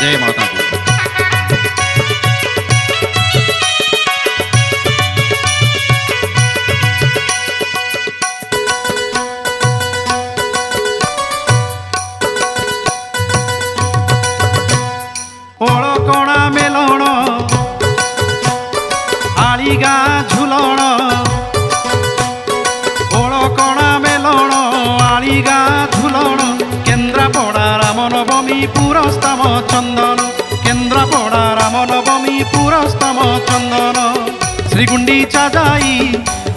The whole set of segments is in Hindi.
जय माता दी। ओळकणा मेलण आलिगा झुलण ओळकणा मेलण आलिगा झुलण केन्द्रापड़ा रामनवमी पुरस्तम चंदन केन्द्रापड़ा रामनवमी पुरस्तम चंदन श्रीगुंडीचा जाई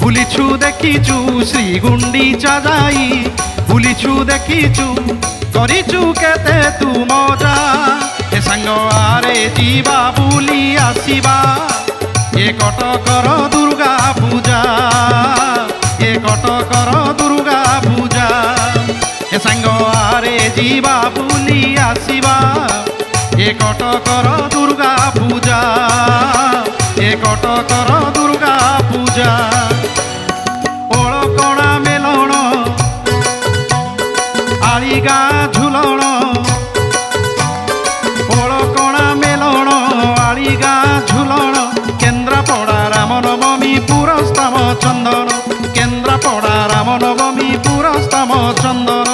बुलीछु देखीचु श्रीगुंडीचा जाई बुलीछु देखीचु करिचु केते तू मजा ए सांग आरे जीवा बुली आसीबा ए कटकर दुर्गा पूजा ए कटकर दुर्गा पूजा ए सांग आरे जीवा बुली आसीबा ए कटकर दुर्गा पूजा ए कटकर दुर्गा पूजा ओळकणा मेलण आलिगा झुलण ओळकणा मेलण आलिगा झुलण केन्द्रापड़ा रामनवमी पुरस्तम चंदन केन्द्रापड़ा रामनवमी पुरस्तम चंदन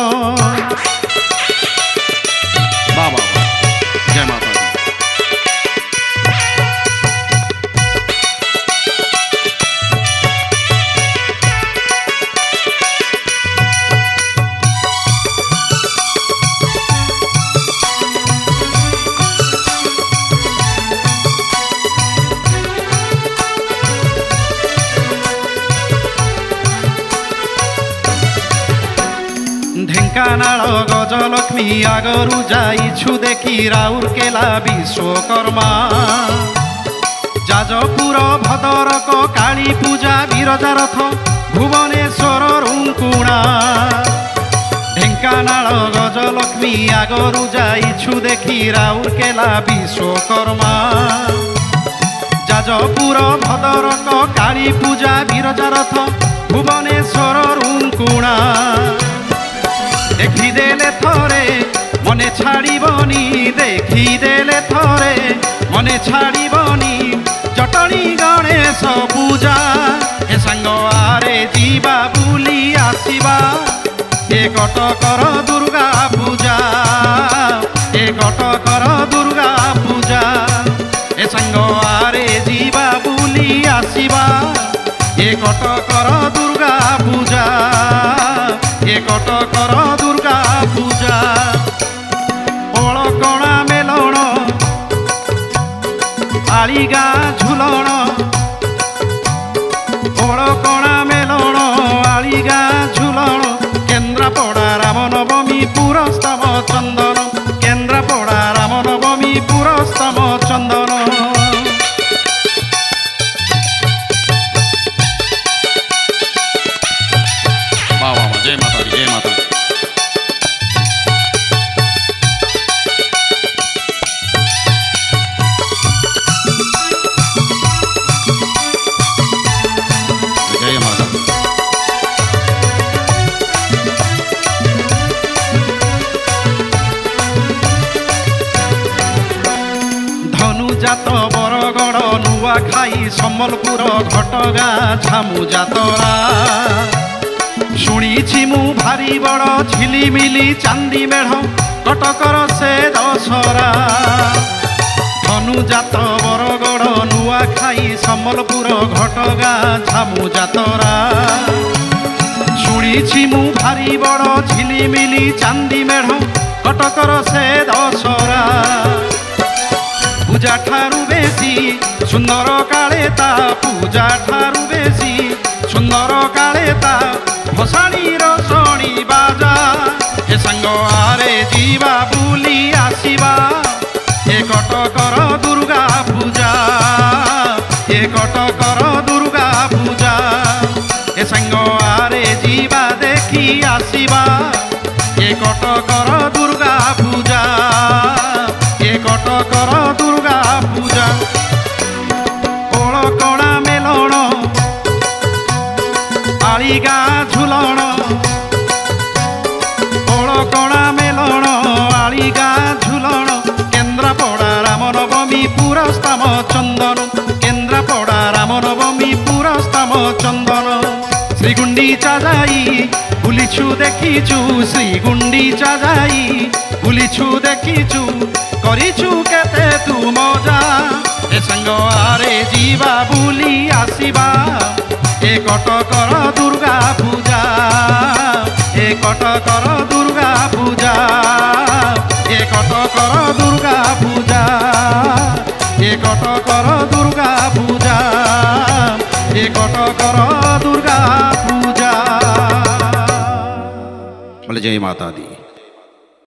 बाबा जय माता दी। ढेंकानाल गजलक्ष्मी आगरू जाइछु देखी राउरकेला विश्वकर्मा जाजपुर भद्रक काली पूजा बिरजा रथ भुवनेश्वर रुंकुणा ढेंकानाल गजलक्ष्मी आगरू जाइछु देखी राउरकेला विश्वकर्मा जाजपुर भद्रक काली पूजा बिरजा रथ भुवनेश्वर रुंकुणा देखिदेले थरे मने छाड़बनी देखिदेले थरे मने छाड़बनी जटणी गणेश पूजा ए सांग आरे जीवा बुली आसीबा ए कटकर दुर्गा पूजा ए कटकर दुर्गा पूजा ए सांग आरे जीवा बुली आसीबा ए कटकर दुर्गा पूजा ए कटकर दुर्गा पूजा ओळकणा मेलण आलिगा झुलण ओळकणा मेलण आलिगा झुलण केन्द्रापड़ा रामनवमी पुरस्तम चंदन केन्द्रापड़ा रामनवमी पुरस्तम चंदन जय माता दी जय माता दी। जय माता दी। धनुजात बरगड़ नुआखाई सम्बलपुर घटगाँ झामु जातरा शुणीछि मु भारी बड़ झिलिमिली चांदी मेढ़ कटकर से दशहरा धनुजात बरगड़ नुआखाई सम्बलपुर घटगाँ झामु जातरा शुणीछि मु भारी बड़ झिलिमिली चांदी मेढ़ कटकर से दशहरा पूजा ठारू बेसी सुंदर कालेता पूजा ठारू बेसी सुंदर कालेता भसाणी रसणी बाजा ए सांग आरे जीवा बुली आसीबा ए कटकर दुर्गा पूजा ए कटकर दुर्गा पूजा ए सांग आरे जीवा देखी आसीबा ए कटकर दुर्गा पूजा ए कटकर दुर्गा पूजा ओळकणा मेलण आलिगा झुलण ओळकणा मेलण आलिगा झुलण केन्द्रापड़ा গুণ্ডিচা যাই বুলিছু দেখিছু শ্রী গুণ্ডিচা যাই বুলিছু দেখিছু করিছু কেতে তু মজা এ সাঙ্গ আরে ଯିବା বুলি আসিবা এ কটকর দুর্গা পূজা এ কটকর দুর্গা পূজা এ কটকর দুর্গা পূজা এ কটকর দুর্গা পূজা এ কটকর দুর্গা পূজা। বলে জয় মাতা दी।